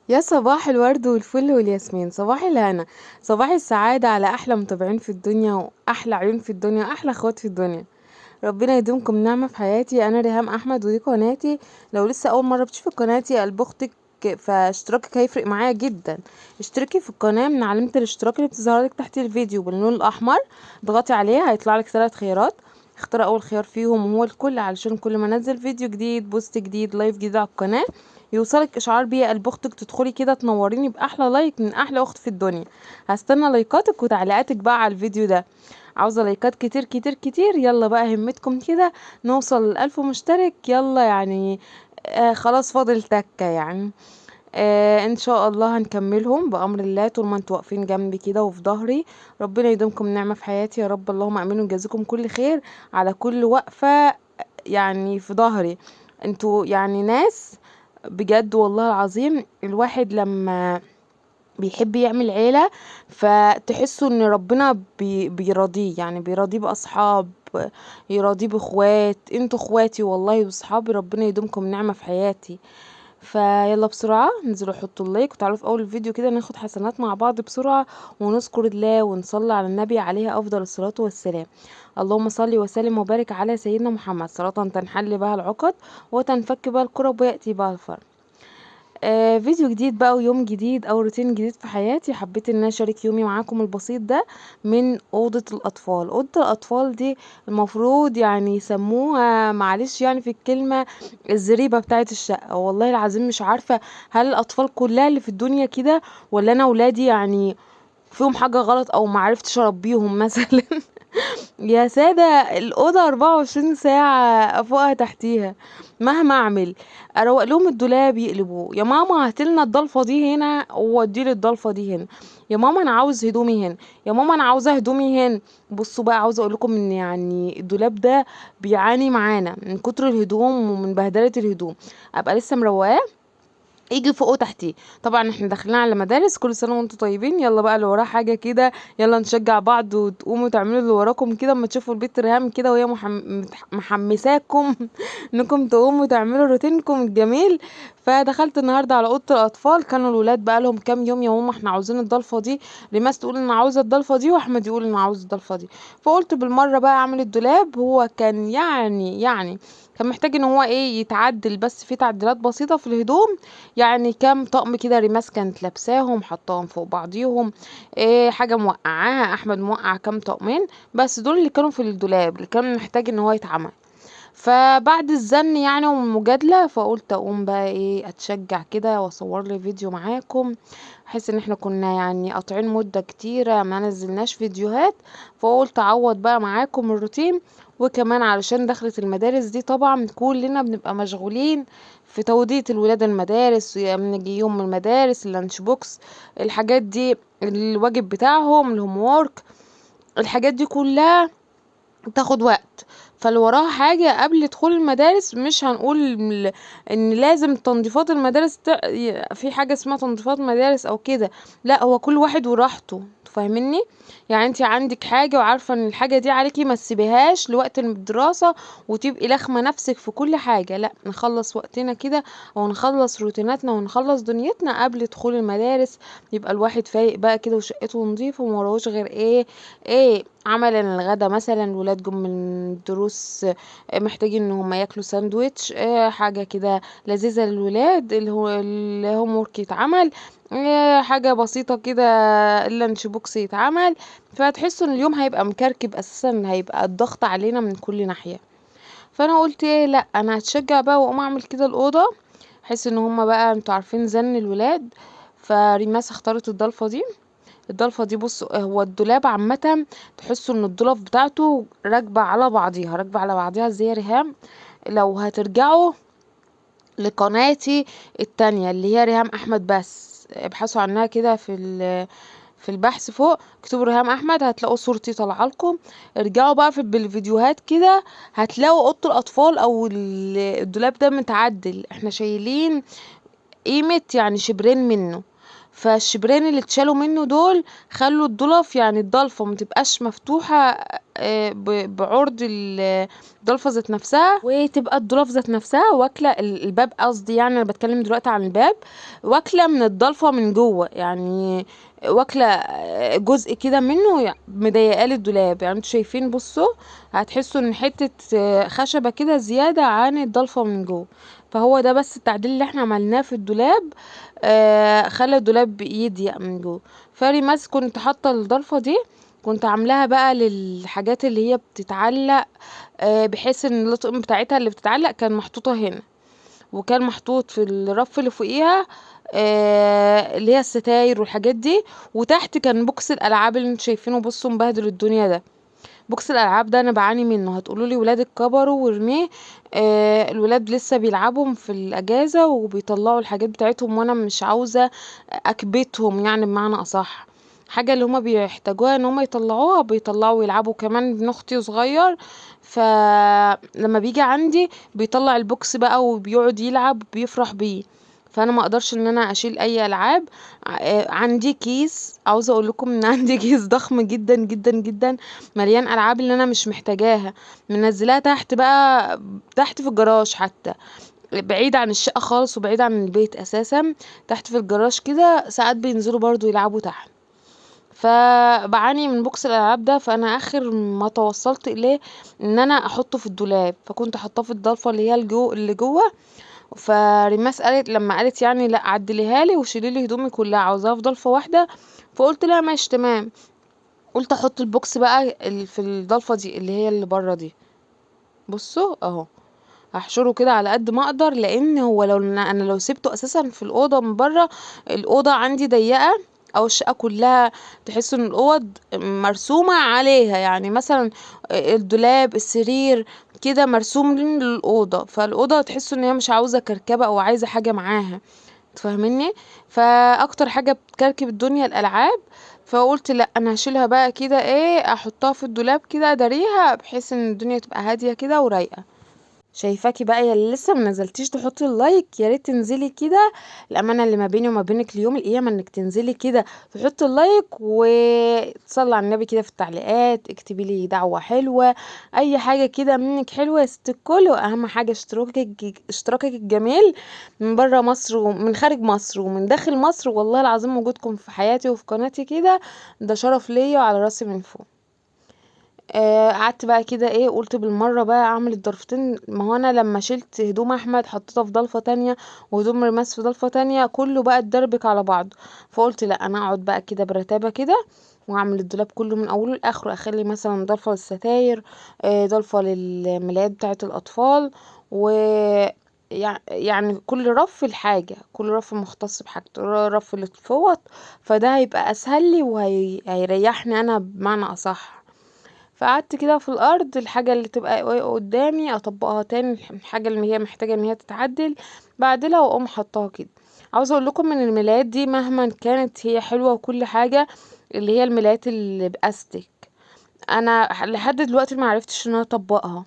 يا صباح الورد والفل والياسمين، صباح الهنا، صباح السعادة على أحلى متابعين في الدنيا وأحلى عيون في الدنيا وأحلى أخوات في الدنيا. ربنا يديمكم نعمة في حياتي. أنا ريهام أحمد ودي قناتي. لو لسه أول مرة بتشوفي قناتي قلب أختك فاشتراكك هيفرق معايا جدا. اشتركي في القناة من علامة الاشتراك اللي بتظهر لك تحت الفيديو باللون الأحمر، اضغطي عليها هيطلع لك 3 خيارات. اختار أول خيار فيهم وهو الكل، علشان كل ما انزل فيديو جديد بوست جديد لايف جديد على القناة يوصلك اشعار بيه قلب اختك، تدخلي كده تنوريني باحلى لايك من احلى اخت في الدنيا. هستنى لايكاتك وتعليقاتك بقى على الفيديو ده. عاوزة لايكات كتير كتير كتير، يلا بقى همتكم كده نوصل ل1000 مشترك، يلا يعني. خلاص فاضل تكة يعني. ان شاء الله هنكملهم بأمر الله طول ما انتوا واقفين جنبي كده وفي ظهري. ربنا يديمكم نعمة في حياتي يا رب، اللهم امين، ويجازيكم كل خير على كل وقفة يعني في ظهري. انتوا يعني ناس بجد والله العظيم. الواحد لما بيحب يعمل عيلة فتحسوا ان ربنا بيرضيه، يعني بيرضيه باصحاب، يرضيه باخوات. انتوا اخواتي والله واصحابي، ربنا يديمكم نعمة في حياتي. فيلا بسرعة انزلوا حطوا اللايك وتعالوا في اول الفيديو كده ناخد حسنات مع بعض بسرعة، ونذكر الله ونصلي على النبي عليه افضل الصلاة والسلام. اللهم صل وسلم وبارك على سيدنا محمد صلاة تنحل بها العقد وتنفك بها الكرب ويأتي بها الفرج. فيديو جديد بقى ويوم جديد او روتين جديد في حياتي، حبيت ان انا اشارك يومي معاكم البسيط ده من اوضة الاطفال. اوضة الاطفال دي المفروض يعني يسموها، معلش يعني في الكلمة، الزريبة بتاعت الشقة. والله العظيم مش عارفة هل الاطفال كلها اللي في الدنيا كده، ولا انا ولادي يعني فيهم حاجة غلط او معرفتش اربيهم مثلا. يا سادة، الأوضة 24 ساعة فوقها تحتيها. مهما أعمل أروق لهم الدولاب يقلبوه، يا ماما هاتلنا الضلفة دي هنا ووديلي الضلفة دي هنا، يا ماما أنا عاوز هدومي هنا، يا ماما أنا عاوزة هدومي هنا. بصوا بقى، عاوزة أقول لكم إن يعني الدولاب ده بيعاني معانا من كتر الهدوم ومن بهدلة الهدوم. أبقى لسه مروقاه يجي فوق وتحتيه. طبعا احنا داخلين على مدارس، كل سنه وانتم طيبين. يلا بقى اللي وراه حاجه كده يلا نشجع بعض وتقوموا تعملوا اللي وراكم كده اما تشوفوا البيت ريهام كده وهي محمساكم انكم تقوموا تعملوا روتينكم الجميل. فدخلت النهارده على اوضه الاطفال، كانوا الولاد بقى لهم كام يوم يا ماما احنا عاوزين الضلفه دي، ريماس تقول انا عاوزه الضلفه دي واحمد يقول انا عاوز الضلفه دي. فقلت بالمره بقى اعمل الدولاب. هو كان يعني كان محتاج ان هو ايه يتعدل، بس في تعديلات بسيطه في الهدوم. يعني كام طقم كده ريماس كانت لابساهم حطاهم فوق بعضيهم. إيه حاجه موقعاها احمد موقع كام طقمين، بس دول اللي كانوا في الدولاب اللي كان محتاج ان هو يتعمل. فبعد الزن يعني والمجادله فقلت اقوم بقى ايه اتشجع كده واصور لي فيديو معاكم، بحيث ان احنا كنا يعني قاطعين مده كتيره ما نزلناش فيديوهات. فقلت اعوض بقى معاكم الروتين، وكمان علشان دخلت المدارس دي طبعا كلنا بنبقى مشغولين في تودية الولاد المدارس، بنجي يوم من المدارس اللانش بوكس، الحاجات دي، الواجب بتاعهم الهوم وورك، الحاجات دي كلها تاخد وقت. فاللي وراها حاجة قبل دخول المدارس، مش هنقول ان لازم تنظيفات المدارس في حاجة اسمها تنظيفات مدارس او كده، لا هو كل واحد وراحته. فاهميني؟ يعني انت عندك حاجة وعارفة ان الحاجة دي عليكي ما تسيبيهاش لوقت الدراسة وتبقي لاخمة نفسك في كل حاجة، لا نخلص وقتنا كده او نخلص روتيناتنا ونخلص دنيتنا قبل دخول المدارس. يبقى الواحد فايق بقى كده وشقته نظيفة وموراهوش غير ايه عمل الغدا مثلا. الولاد جم من الدروس محتاجين ان هم ياكلوا ساندويتش، حاجه كده لذيذه للولاد، اللي هو الهوم ورك يتعمل، حاجه بسيطه كده، اللانش بوكس يتعمل. فتحسوا ان اليوم هيبقى مكركب اساسا، هيبقى الضغط علينا من كل ناحيه. فانا قلت ايه، لا انا هتشجع بقى واقوم اعمل كده الاوضه، بحيث ان هم بقى انتوا عارفين زن الولاد. فريماس اختارت الضلفه دي. الضلفة دي بص، هو الدولاب عامة تحسوا ان الضلف بتاعته راكبة على بعضيها، راكبة على بعضيها زي ريهام. لو هترجعوا لقناتي التانية اللي هي ريهام احمد، بس ابحثوا عنها كده في البحث فوق، اكتبوا ريهام احمد هتلاقوا صورتي طالعه لكم. ارجعوا بقى بالفيديوهات كده هتلاقوا اوضه الاطفال او الدولاب ده متعدل، احنا شايلين قيمة يعني شبرين منه. فالشبرين اللي اتشالوا منه دول خلوا الضلف يعني الضلفة متبقاش مفتوحة بعرض الضلفة ذات نفسها، وتبقى الضلف ذات نفسها واكلة الباب، قصدي يعني انا بتكلم دلوقتي عن الباب، واكلة من الضلفة من جوه، يعني واكلة جزء كده منه مضايقاه للدولاب. يعني انتوا شايفين، بصوا هتحسوا ان حتة خشبة كده زيادة عن الضلفة من جوه. فهو ده بس التعديل اللي احنا عملناه في الدولاب، خلى الدولاب يضيق من جوه. فريماس كنت حاطة الضلفة دي، كنت عاملاها بقى للحاجات اللي هي بتتعلق، بحيث ان اللطقم بتاعتها اللي بتتعلق كان محطوطة هنا، وكان محطوط في الرف اللي فوقيها اللي هي الستاير والحاجات دي. وتحت كان بوكس الالعاب اللي انتوا شايفينه، بصوا مبهدل الدنيا ده. بوكس الالعاب ده انا بعاني منه. هتقولوا لي ولادك كبروا وارميه، الولاد لسه بيلعبوا في الاجازه وبيطلعوا الحاجات بتاعتهم، وانا مش عاوزه اكبتهم، يعني بمعنى اصح حاجه اللي هما بيحتاجوها ان هما يطلعوها بيطلعوا ويلعبوا. كمان ابن اختي صغير، فلما بيجي عندي بيطلع البوكس بقى وبيقعد يلعب بيفرح بيه. فانا ما اقدرش ان انا اشيل اي العاب. عندي كيس، عاوزه اقول لكم ان عندي كيس ضخم جدا جدا جدا مليان العاب اللي انا مش محتاجاها، منزلاها تحت بقى، تحت في الجراج حتى، بعيد عن الشقة خالص وبعيد عن البيت اساسا. تحت في الجراج كده، ساعات بينزلوا برضو يلعبوا تحت. فبعاني من بوكس الالعاب ده. فانا اخر ما توصلت اليه ان انا احطه في الدولاب، فكنت حطاه في الضلفه اللي هي اللي جوه. فريماس قالت لما قالت يعني لا عدليها لي وشيلي لي هدومي كلها، عاوزاها في ضلفه واحده. فقلت لا ماشي تمام. قلت احط البوكس بقى في الضلفه دي اللي هي اللي بره دي. بصوا اهو، هحشره كده على قد ما اقدر، لان هو لو انا لو سبته اساسا في الاوضه من بره، الاوضه عندي ضيقه، او الشقه كلها تحس ان الاوض مرسومه عليها، يعني مثلا الدولاب السرير كده مرسوم للاوضه، فالاوضه تحس ان هي مش عاوزه كركبه او عايزه حاجه معاها، تفهميني؟ فاكتر حاجه بتكركب الدنيا الالعاب. فقلت لا انا هشيلها بقى كده، ايه، احطها في الدولاب كده اداريها، بحيث ان الدنيا تبقى هاديه كده ورايقه. شايفاكي بقى يا اللي لسه ما نزلتيش تحطي اللايك، يا ريت تنزلي كده. الامانه اللي ما بيني وما بينك ليوم القيامه انك تنزلي كده تحطي اللايك، وتصلي على النبي كده في التعليقات، اكتبي لي دعوه حلوه، اي حاجه كده منك حلوه يا ست الكل. واهم حاجه اشتراكك الجميل من بره مصر ومن خارج مصر ومن داخل مصر. والله العظيم وجودكم في حياتي وفي قناتي كده ده شرف ليا وعلى راسي من فوق. قعدت بقى كده، ايه، قلت بالمره بقى اعمل الضرفتين. ما هو انا لما شلت هدوم احمد حطيتها في ضلفه تانية، وهدوم رماس في ضلفه تانية، كله بقى اتدربك على بعض. فقلت لا انا اقعد بقى كده برتابه كده، واعمل الدولاب كله من اوله لاخره. اخلي مثلا ضلفه للستاير، ضلفه للملايات بتاعه الاطفال، و يعني كل رف الحاجة، كل رف مختص بحاجته، رف للفوط. فده هيبقى اسهل لي وهيريحني انا بمعنى اصح. فقعدت كده في الارض، الحاجه اللي تبقى قدامي اطبقها تاني، الحاجه اللي هي محتاجه ان هي تتعدل بعدلها واقوم حطاها كده. عاوزه اقول لكم ان الملايات دي مهما كانت هي حلوه وكل حاجه، اللي هي الملايات اللي باستك، انا لحد دلوقتي ما عرفتش ان انا اطبقها.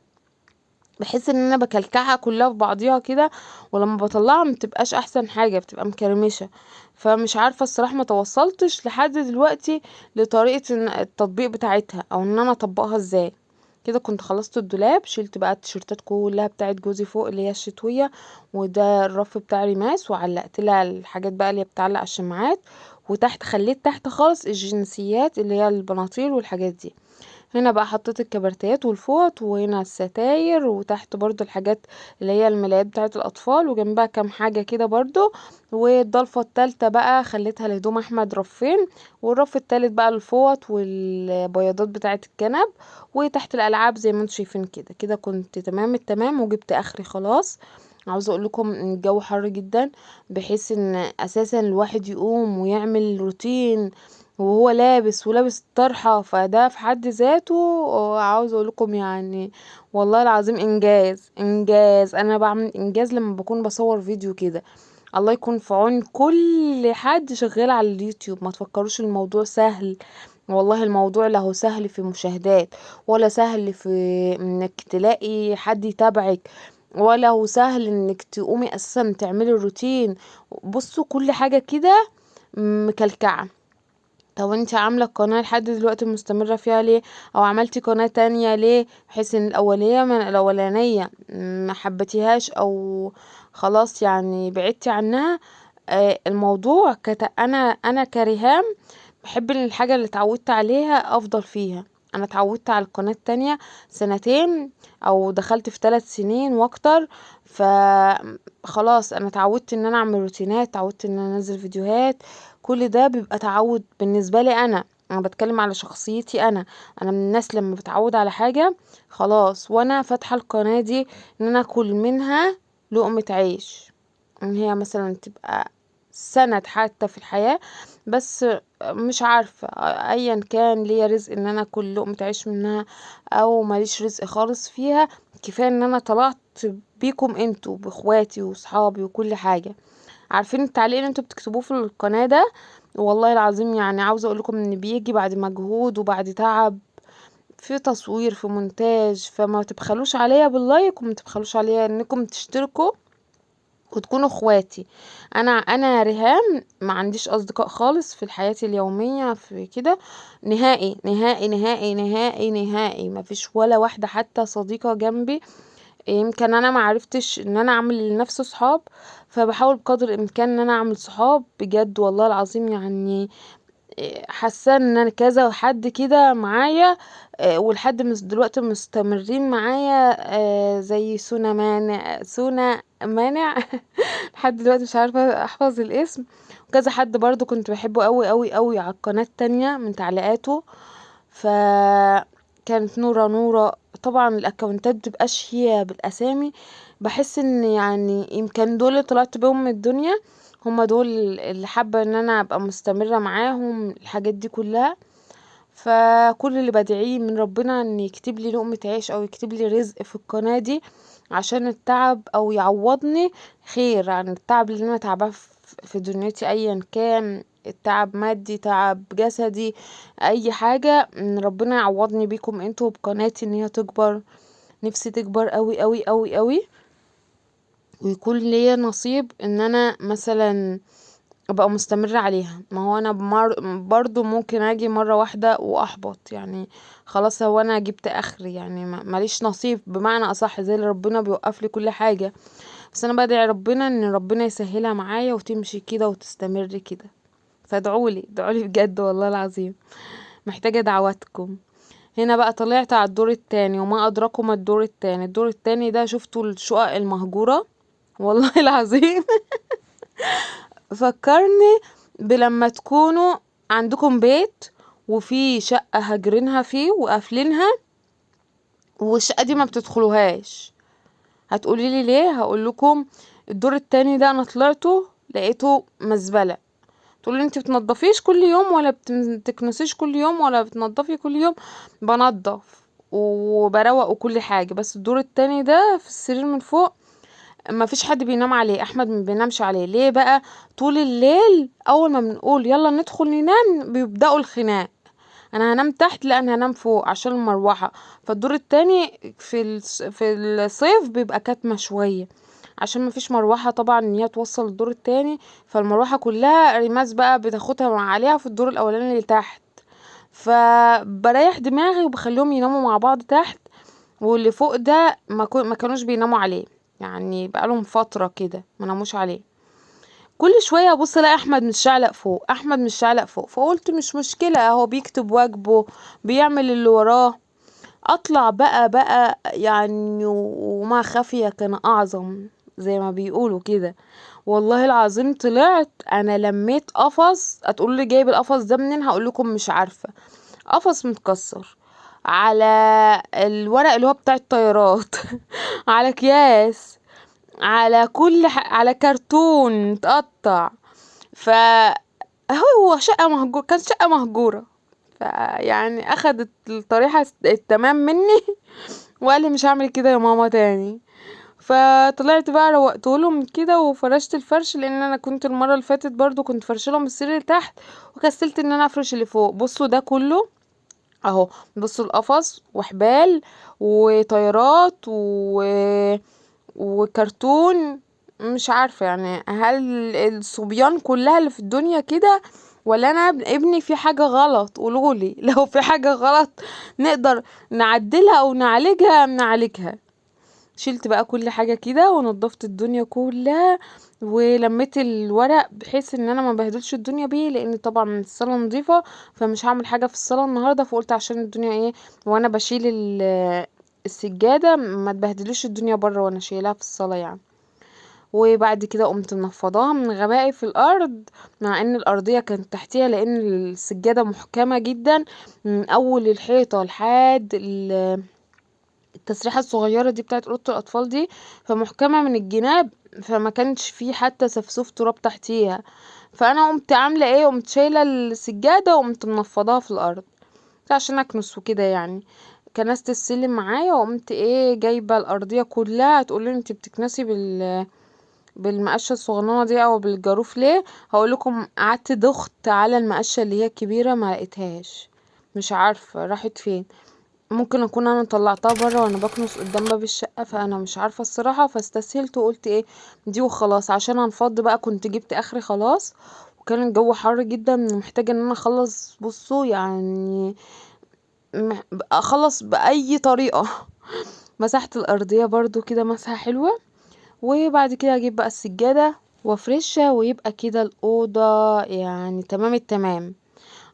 بحس ان انا بكلكعها كلها في بعضيها كده، ولما بطلعها متبقاش احسن حاجة، بتبقى مكرمشة. فمش عارفة الصراحة، ما توصلتش لحد دلوقتي لطريقة التطبيق بتاعتها او ان انا اطبقها ازاي. كده كنت خلصت الدولاب، شلت بقى التيشيرتات كلها بتاعت جوزي فوق اللي هي الشتوية، وده الرف بتاع ريماس، وعلقت لها الحاجات بقى اللي هي بتعلق على الشماعات. وتحت خليت تحت خالص الجنسيات اللي هي البناطيل والحاجات دي. هنا بقى حطيت الكبرتات والفوط، وهنا الستاير، وتحت برضو الحاجات اللي هي الملايات بتاعت الاطفال، وجنبها كام حاجة كده برضو. والضلفة التالتة بقى خليتها لهدوم احمد رفين، والرف التالت بقى الفوط والبياضات بتاعت الكنب. وتحت الالعاب زي ما انتم شايفين كده. كده كنت تمام التمام وجبت اخري خلاص. عاوزه اقول لكم ان الجو حر جدا، بحيث ان اساسا الواحد يقوم ويعمل روتين وهو ولابس طرحة، فده في حد ذاته عاوز اقول لكم يعني والله العظيم انجاز. انا بعمل انجاز لما بكون بصور فيديو كده. الله يكون في عون كل حد شغال على اليوتيوب. ما تفكروش الموضوع سهل، والله الموضوع لا هو سهل في مشاهدات، ولا سهل في انك تلاقي حد يتابعك، ولا هو سهل انك تقومي اساسا تعملي الروتين. بصوا كل حاجة كده مكلكعة. طب انت عاملة القناة لحد دلوقتي مستمرة فيها ليه؟ او عملتي قناة تانية ليه؟ بحيث ان الاولانية ما حبتيهاش او خلاص يعني بعدتي عنها. الموضوع انا كريهام بحب ان الحاجة اللي اتعودت عليها افضل فيها. انا اتعودت على القناة التانية سنتين او دخلت في 3 سنين واكتر. ف خلاص انا اتعودت ان انا اعمل روتينات، اتعودت ان انا انزل فيديوهات. كل ده بيبقى تعود بالنسبة لي انا بتكلم على شخصيتي انا من الناس لما بتعود على حاجة خلاص. وانا فاتحة القناة دي ان انا اكل منها لقمة عيش، ان هي مثلا تبقى سند حتى في الحياة. بس مش عارفة ايا كان ليا رزق ان انا اكل لقمة عيش منها او ماليش رزق خالص فيها. كفاية ان انا طلعت بيكم انتوا باخواتي وصحابي وكل حاجة. عارفين التعليق اللي انتوا بتكتبوه في القناة ده والله العظيم يعني عاوزة اقولكم ان بيجي بعد مجهود وبعد تعب في تصوير في مونتاج. فما تبخلوش عليا باللايك وما تبخلوش عليا انكم تشتركوا وتكونوا اخواتي. انا ريهام ما عنديش اصدقاء خالص في الحياة اليومية في كده، نهائي نهائي نهائي نهائي نهائي. ما فيش ولا واحدة حتى صديقة جنبي. يمكن انا ما عرفتش ان انا اعمل لنفسي صحاب، فبحاول بقدر الامكان ان انا اعمل صحاب بجد والله العظيم يعني. حاسه ان انا كذا حد كده معايا ولحد دلوقتي مستمرين معايا. زي سونا مانع لحد دلوقتي مش عارفه احفظ الاسم. وكذا حد برضو كنت بحبه قوي قوي قوي على القناه التانية من تعليقاته. ف كانت نورة طبعا الاكونتات مبتبقاش هي بالاسامي. بحس ان يعني يمكن دول اللي طلعت بيهم من الدنيا، هما دول اللي حابة ان انا ابقى مستمرة معاهم الحاجات دي كلها. فكل اللي بدعيه من ربنا ان يكتب لي لقمة عيش او يكتب لي رزق في القناة دي عشان التعب، او يعوضني خير عن التعب اللي انا تعباه في دنيتي ايا كان. التعب مادي، تعب جسدي، اي حاجة، ان ربنا يعوضني بيكم انتوا بقناتي ان هي تكبر. نفسي تكبر قوي قوي قوي قوي ويكون ليا نصيب ان انا مثلا ابقى مستمرة عليها. ما هو انا برضو ممكن اجي مرة واحدة واحبط يعني خلاص. هو انا جبت اخري يعني ماليش نصيب بمعنى اصح، زي اللي ربنا بيوقف لي كل حاجة. بس انا بدعي ربنا ان ربنا يسهلها معايا وتمشي كده وتستمر كده. فادعولي ادعولي بجد والله العظيم، محتاجة دعواتكم. هنا بقى طلعت على الدور التاني، وما ادراكم ما الدور التاني. الدور التاني ده شفتوا الشقق المهجورة والله العظيم فكرني بلما تكونوا عندكم بيت وفي شقة هاجرينها فيه وقافلينها والشقة دي ما بتدخلوهاش. هتقولي لي ليه؟ هقول لكم. الدور التاني ده انا طلعته لقيته مزبلة. تقولي انت بتنضفيش كل يوم ولا بتكنسيش كل يوم ولا بتنضفي كل يوم؟ بنضف وبروق وكل حاجة. بس الدور التاني ده في السرير من فوق ما فيش حد بينام عليه. احمد ما بينامش عليه. ليه بقى؟ طول الليل اول ما بنقول يلا ندخل ننام بيبدأوا الخناق. انا هنام تحت، لا انا هنام فوق عشان المروحة. فالدور التاني في الصيف بيبقى كاتمة شوية عشان ما فيش مروحة طبعا ان هي توصل الدور التاني. فالمروحة كلها ريماس بقى بتاخدها مع عليها في الدور الاولاني اللي تحت. فبريح دماغي وبخليهم يناموا مع بعض تحت. واللي فوق ده ما كانوش بيناموا عليه يعني بقالهم فترة كده ما ناموش عليه. كل شوية ابص الاقي احمد مش شعلق فوق، احمد مش شعلق فوق. فقلت مش مشكلة اهو بيكتب واجبه بيعمل اللي وراه. اطلع بقى يعني وما خفي كان اعظم زي ما بيقولوا كده. والله العظيم طلعت انا لميت قفص. هتقولوا لي جايب القفص ده منين؟ هقول لكم مش عارفة. قفص متكسر على الورق اللي هو بتاع الطيارات على اكياس، على على كرتون متقطع. ف هو شقة مهجورة، كانت شقة مهجورة. فيعني اخدت الطريحة التمام مني وقال لي مش هعمل كده يا ماما تاني. فطلعت بقى روقتهولهم كده وفرشت الفرش، لان انا كنت المرة اللي فاتت برضو كنت فرشلهم السرير اللي تحت وكسلت ان انا افرش اللي فوق. بصوا ده كله اهو. بصوا القفص وحبال وطيارات وكرتون. مش عارفة يعني هل الصبيان كلها اللي في الدنيا كده ولا انا ابني في حاجة غلط؟ قولولي لو في حاجة غلط نقدر نعدلها او نعالجها. شلت بقى كل حاجة كده ونضفت الدنيا كلها، ولميت الورق بحيث ان انا ما بهدلش الدنيا بيه، لان طبعا الصالة نظيفة، فمش هعمل حاجة في الصالة النهاردة. فقلت عشان الدنيا ايه وانا بشيل السجادة ما تبهدلوش الدنيا بره وانا شايلها في الصالة يعني. وبعد كده قمت منفضاها من غبائي في الارض، مع ان الارضية كانت تحتيها، لان السجادة محكمة جدا من اول الحيطة لحد التسريحة الصغيرة دي بتاعت اوضة الاطفال دي، فمحكمة من الجناب، فما كانش فيه حتى سفسوف تراب تحتيها. فانا قمت عاملة ايه، قمت شايلة السجادة وقمت منفضاها في الارض عشان اكنس وكده يعني. كنست السلم معايا وقمت ايه جايبة الارضية كلها. هتقولي انت بتكنسي بالمقشة الصغننة دي او بالجاروف ليه؟ هقول لكم قعدت ضغط على المقشة اللي هي الكبيرة ما لقيتهاش، مش عارفة راحت فين. ممكن اكون انا طلعتها بره وانا بكنس قدام باب الشقة، فانا مش عارفة الصراحة. فاستسهلت وقلت ايه دي وخلاص، عشان انفض بقى كنت جبت اخري خلاص، وكان الجو حر جدا ومحتاجة ان انا اخلص. بصوا يعني اخلص باي طريقة. مسحت الارضية برضو كده مسحة حلوة، وبعد كده اجيب بقى السجادة وافرشها، ويبقى كده الأوضة يعني تمام التمام.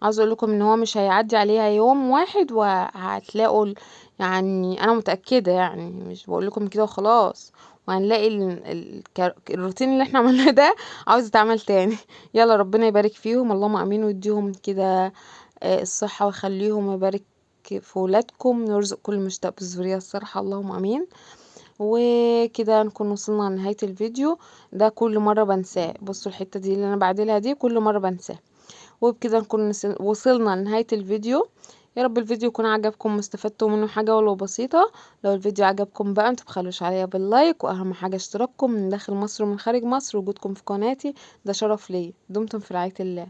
عاوز اقول لكم ان هو مش هيعدي عليها يوم واحد وهتلاقوا يعني انا متأكدة يعني، مش بقول لكم كده وخلاص. وهنلاقي الروتين اللي احنا عملناه ده عاوز يتعمل تاني. يلا ربنا يبارك فيهم، اللهم امين، ويديهم كده الصحة، ويخليهم يبارك في ولادكم، ويرزق كل مشتاق بالذرية الصالحة، اللهم امين. وكده نكون وصلنا لنهاية الفيديو. ده كل مرة بنساه، بصوا الحتة دي اللي انا بعدلها دي كل مرة بنساه. وبكده نكون وصلنا لنهاية الفيديو. يا رب الفيديو يكون عجبكم واستفدتوا منه حاجة ولو بسيطة. لو الفيديو عجبكم بقى متبخلوش عليا باللايك، واهم حاجة اشتراككم من داخل مصر ومن خارج مصر. وجودكم في قناتي ده شرف ليا. دمتم في رعاية الله.